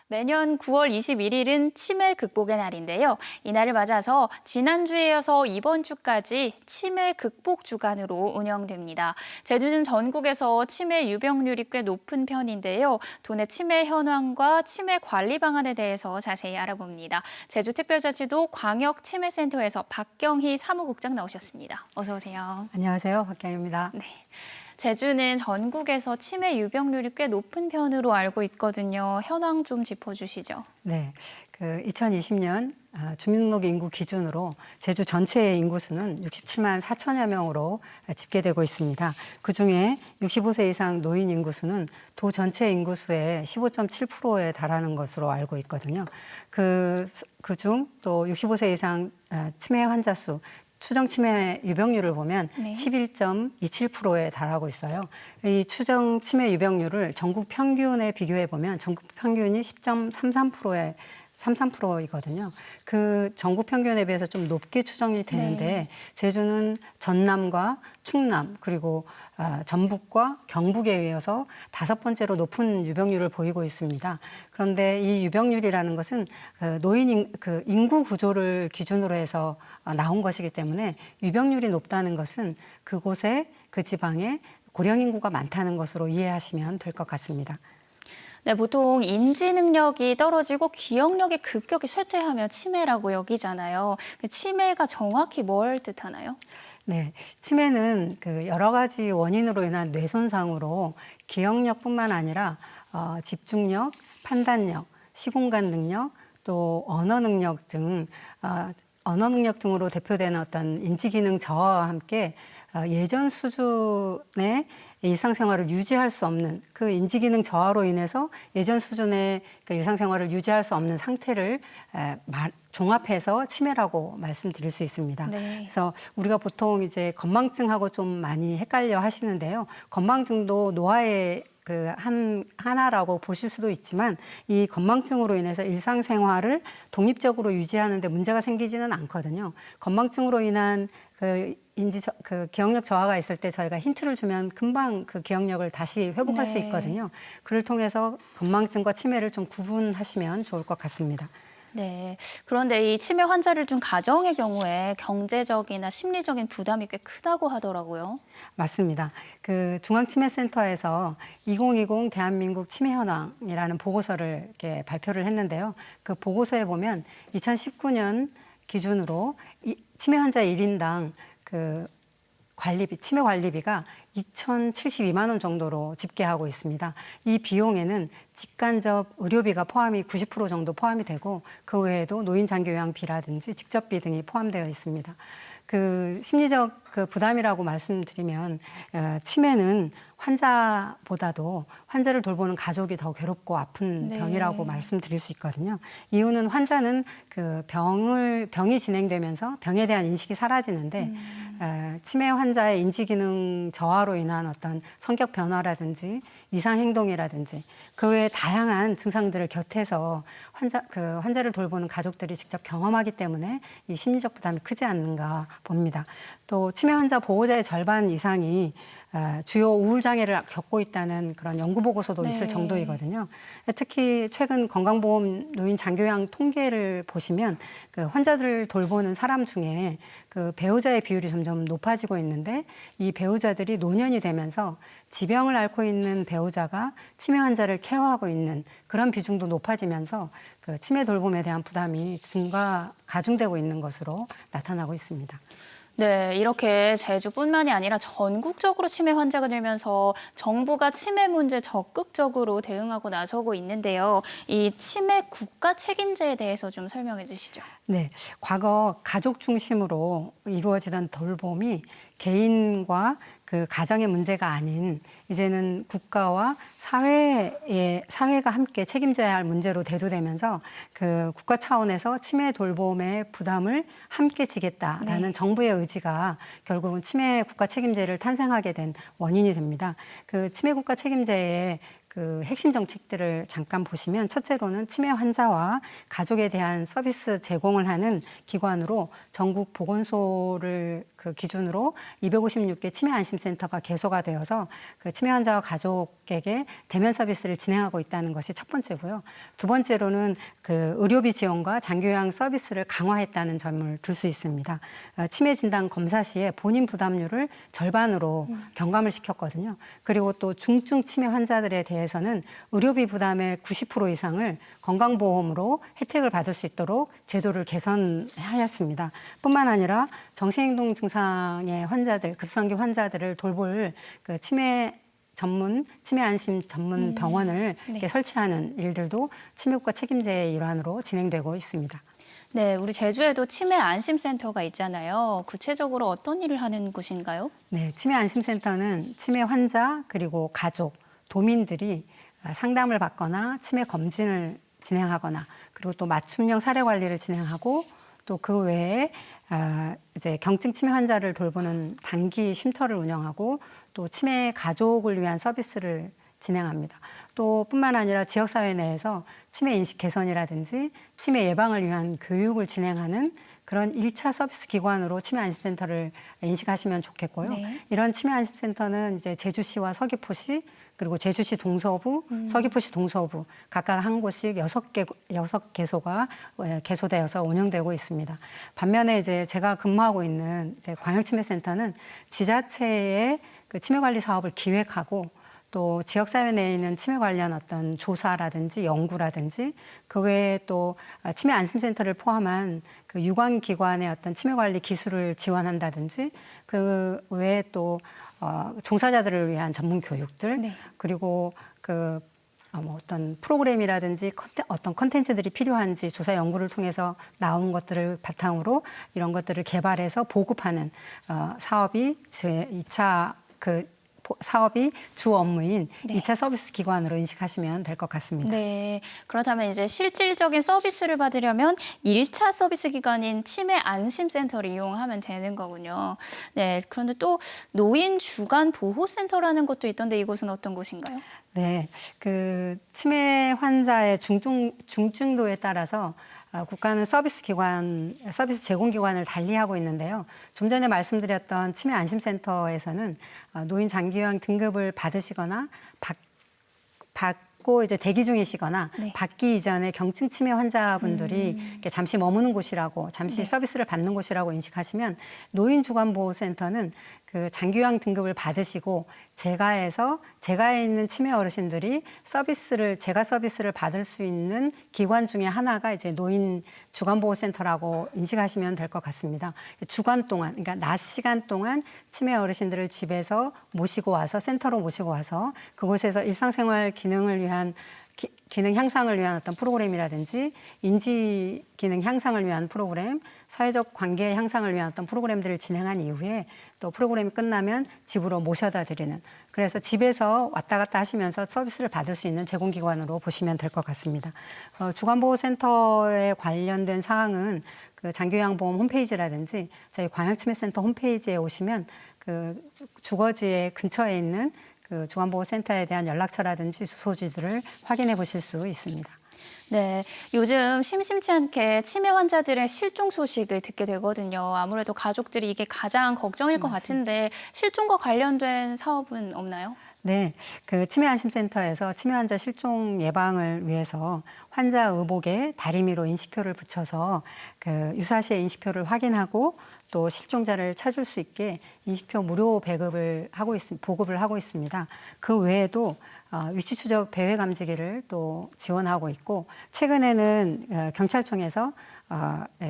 매년 9월 21일은 치매 극복의 날인데요. 이날을 맞아서 지난주에 이어서 이번 주까지 치매 극복 주간으로 운영됩니다. 제주는 전국에서 치매 유병률이 꽤 높은 편인데요. 도내 치매 현황과 치매 관리 방안에 대해서 자세히 알아봅니다. 제주특별자치도 광역치매센터에서 박경희 사무국장 나오셨습니다. 어서 오세요. 안녕하세요. 박경희입니다. 네. 제주는 전국에서 치매 유병률이 꽤 높은 편으로 알고 있거든요. 현황 좀 짚어주시죠. 네, 2020년 주민등록 인구 기준으로 제주 전체의 인구수는 67만 4천여 명으로 집계되고 있습니다. 그중에 65세 이상 노인 인구수는 도 전체 인구수의 15.7%에 달하는 것으로 알고 있거든요. 그중 또 65세 이상 치매 환자 수 추정 치매 유병률을 보면 네. 11.27%에 달하고 있어요. 이 추정 치매 유병률을 전국 평균에 비교해 보면 전국 평균이 10.33%에 33%이거든요. 그 전국 평균에 비해서 좀 높게 추정이 되는데 네. 제주는 전남과 충남 그리고 전북과 경북에 이어서 5번째로 높은 유병률을 보이고 있습니다. 그런데 이 유병률이라는 것은 인구 구조를 기준으로 해서 나온 것이기 때문에 유병률이 높다는 것은 그곳에 그 지방에 고령 인구가 많다는 것으로 이해하시면 될 것 같습니다. 네, 보통 인지 능력이 떨어지고 기억력이 급격히 쇠퇴하면 치매라고 여기잖아요. 치매가 정확히 뭘 뜻하나요? 네, 치매는 여러 가지 원인으로 인한 뇌 손상으로 기억력뿐만 아니라 집중력, 판단력, 시공간 능력, 또 언어 능력 등으로 대표되는 어떤 인지 기능 저하와 함께 예전 수준의 일상생활을 유지할 수 없는 그 인지 기능 저하로 인해서 예전 수준의 일상생활을 유지할 수 없는 상태를 종합해서 치매라고 말씀드릴 수 있습니다. 네. 그래서 우리가 보통 이제 건망증하고 좀 많이 헷갈려 하시는데요. 건망증도 노화의 하나라고 보실 수도 있지만 이 건망증으로 인해서 일상생활을 독립적으로 유지하는 데 문제가 생기지는 않거든요. 건망증으로 인한 기억력 저하가 있을 때 저희가 힌트를 주면 금방 그 기억력을 다시 회복할 수 네. 있거든요. 그를 통해서 건망증과 치매를 좀 구분하시면 좋을 것 같습니다. 네. 그런데 이 치매 환자를 둔 가정의 경우에 경제적이나 심리적인 부담이 꽤 크다고 하더라고요. 맞습니다. 중앙치매센터에서 2020 대한민국 치매 현황이라는 보고서를 이렇게 발표를 했는데요. 그 보고서에 보면 2019년 기준으로 치매 환자 1인당 치매 관리비가 2,072만 원 정도로 집계하고 있습니다. 이 비용에는 직간접 의료비가 포함이 90% 정도 포함이 되고 그 외에도 노인 장기 요양비라든지 직접비 등이 포함되어 있습니다. 심리적 부담이라고 말씀드리면 치매는 환자보다도 환자를 돌보는 가족이 더 괴롭고 아픈 네. 병이라고 말씀드릴 수 있거든요. 이유는 환자는 병이 진행되면서 병에 대한 인식이 사라지는데 치매 환자의 인지 기능 저하로 인한 어떤 성격 변화라든지 이상 행동이라든지 그 외에 다양한 증상들을 곁에서 환자를 돌보는 가족들이 직접 경험하기 때문에 이 심리적 부담이 크지 않는가 봅니다. 또 치매 환자 보호자의 절반 이상이 주요 우울 장애를 겪고 있다는 그런 연구 보고서도 네. 있을 정도이거든요. 특히 최근 건강보험 노인 장기요양 통계를 보시면 환자들을 돌보는 사람 중에 배우자의 비율이 점점 높아지고 있는데 이 배우자들이 노년이 되면서 지병을 앓고 있는 배우자가 치매 환자를 케어하고 있는 그런 비중도 높아지면서 치매 돌봄에 대한 부담이 가중되고 있는 것으로 나타나고 있습니다. 네, 이렇게 제주뿐만이 아니라 전국적으로 치매 환자가 늘면서 정부가 치매 문제 적극적으로 대응하고 나서고 있는데요. 이 치매 국가 책임제에 대해서 좀 설명해 주시죠. 네, 과거 가족 중심으로 이루어지던 돌봄이 개인과 가정의 문제가 아닌 이제는 국가와 사회가 함께 책임져야 할 문제로 대두되면서 국가 차원에서 치매 돌봄의 부담을 함께 지겠다라는 네. 정부의 의지가 결국은 치매 국가 책임제를 탄생하게 된 원인이 됩니다. 치매 국가 책임제에 그 핵심 정책들을 잠깐 보시면 첫째로는 치매 환자와 가족에 대한 서비스 제공을 하는 기관으로 전국 보건소를 그 기준으로 256개 치매 안심센터가 개소가 되어서 그 치매 환자와 가족에게 대면 서비스를 진행하고 있다는 것이 첫 번째고요. 두 번째로는 그 의료비 지원과 장기요양 서비스를 강화했다는 점을 들 수 있습니다. 치매 진단 검사 시에 본인 부담률을 절반으로 경감을 시켰거든요. 그리고 또 중증 치매 환자들에 대해서는 의료비 부담의 90% 이상을 건강보험으로 혜택을 받을 수 있도록 제도를 개선하였습니다. 뿐만 아니라 정신행동 증상의 환자들, 급성기 환자들을 돌볼 그 치매 안심 전문 병원을 네. 이렇게 설치하는 일들도 치매국가 책임제의 일환으로 진행되고 있습니다. 네, 우리 제주에도 치매 안심센터가 있잖아요. 구체적으로 어떤 일을 하는 곳인가요? 네, 치매 안심센터는 치매 환자 그리고 가족, 도민들이 상담을 받거나 치매 검진을 진행하거나 그리고 또 맞춤형 사례 관리를 진행하고 또 그 외에 이제 경증 치매 환자를 돌보는 단기 쉼터를 운영하고 또 치매 가족을 위한 서비스를 진행합니다. 또 뿐만 아니라 지역사회 내에서 치매 인식 개선이라든지 치매 예방을 위한 교육을 진행하는 그런 1차 서비스 기관으로 치매 안심센터를 인식하시면 좋겠고요. 네. 이런 치매 안심센터는 이제 제주시와 서귀포시 그리고 제주시 동서부, 서귀포시 동서부 각각 한 곳씩 6개소가 개소되어서 운영되고 있습니다. 반면에 이제 제가 근무하고 있는 이제 광역치매센터는 지자체의 그 치매 관리 사업을 기획하고 또 지역사회 내에 있는 치매 관련 어떤 조사라든지 연구라든지 그 외에 또 치매 안심센터를 포함한 그 유관기관의 어떤 치매 관리 기술을 지원한다든지 그 외에 또 종사자들을 위한 전문 교육들 네. 그리고 뭐 어떤 프로그램이라든지 어떤 컨텐츠들이 필요한지 조사 연구를 통해서 나온 것들을 바탕으로 이런 것들을 개발해서 보급하는 사업이 제 2차 사업이 주 업무인 네. 2차 서비스 기관으로 인식하시면 될 것 같습니다. 네, 그렇다면 이제 실질적인 서비스를 받으려면 1차 서비스 기관인 치매 안심센터를 이용하면 되는 거군요. 네, 그런데 또 노인 주간 보호센터라는 것도 있던데 이곳은 어떤 곳인가요? 네, 그 치매 환자의 중증도에 따라서 국가는 서비스 제공 기관을 달리하고 있는데요. 좀 전에 말씀드렸던 치매 안심센터에서는 노인 장기요양 등급을 받으시거나 받고 이제 대기 중이시거나 네. 받기 이전에 경증 치매 환자분들이 이렇게 잠시 머무는 곳이라고 잠시 네. 서비스를 받는 곳이라고 인식하시면 노인 주간보호센터는 그 장기요양 등급을 받으시고 재가에 있는 치매 어르신들이 재가 서비스를 받을 수 있는 기관 중에 하나가 이제 노인 주간보호센터라고 인식하시면 될 것 같습니다. 주간 동안, 그러니까 낮 시간 동안 치매 어르신들을 집에서 모시고 와서 센터로 모시고 와서 그곳에서 일상생활 기능을 위한 기능 향상을 위한 어떤 프로그램이라든지 인지 기능 향상을 위한 프로그램, 사회적 관계 향상을 위한 어떤 프로그램들을 진행한 이후에 또 프로그램이 끝나면 집으로 모셔다 드리는 그래서 집에서 왔다 갔다 하시면서 서비스를 받을 수 있는 제공기관으로 보시면 될 것 같습니다. 주간보호센터에 관련된 사항은 그 장기요양보험 홈페이지라든지 저희 광역치매센터 홈페이지에 오시면 그 주거지의 근처에 있는 그 주간보호센터에 대한 연락처라든지 주소지들을 확인해 보실 수 있습니다. 네, 요즘 심심치 않게 치매 환자들의 실종 소식을 듣게 되거든요. 아무래도 가족들이 이게 가장 걱정일 것 같은데 실종과 관련된 사업은 없나요? 네, 그 치매 안심센터에서 치매 환자 실종 예방을 위해서 환자 의복에 다리미로 인식표를 붙여서 그 유사시의 인식표를 확인하고 또 실종자를 찾을 수 있게 인식표 무료 보급을 하고 있습니다. 그 외에도 위치 추적 배회 감지기를 또 지원하고 있고 최근에는 경찰청에서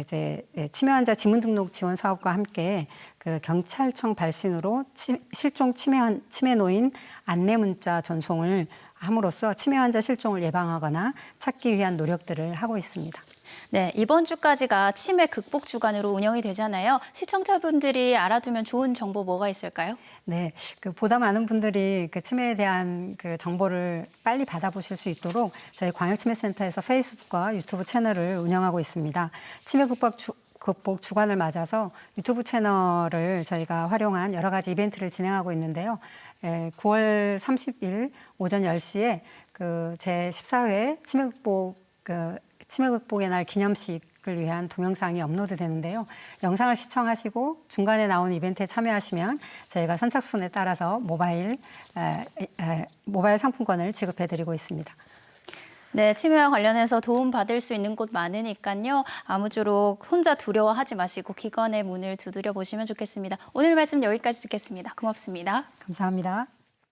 이제 치매 환자 지문 등록 지원 사업과 함께 그 경찰청 발신으로 실종 치매 노인 안내 문자 전송을 함으로써 치매 환자 실종을 예방하거나 찾기 위한 노력들을 하고 있습니다. 네, 이번 주까지가 치매 극복 주간으로 운영이 되잖아요. 시청자분들이 알아두면 좋은 정보 뭐가 있을까요? 네, 그 보다 많은 분들이 그 치매에 대한 그 정보를 빨리 받아보실 수 있도록 저희 광역치매센터에서 페이스북과 유튜브 채널을 운영하고 있습니다. 치매 극복 주간을 맞아서 유튜브 채널을 저희가 활용한 여러 가지 이벤트를 진행하고 있는데요. 9월 30일 오전 10시에 그 제14회 치매 극복의 날 기념식을 위한 동영상이 업로드 되는데요. 영상을 시청하시고 중간에 나온 이벤트에 참여하시면 저희가 선착순에 따라서 모바일 상품권을 지급해 드리고 있습니다. 네, 치매와 관련해서 도움 받을 수 있는 곳 많으니까요. 아무쪼록 혼자 두려워하지 마시고 기관의 문을 두드려 보시면 좋겠습니다. 오늘 말씀 여기까지 듣겠습니다. 고맙습니다. 감사합니다.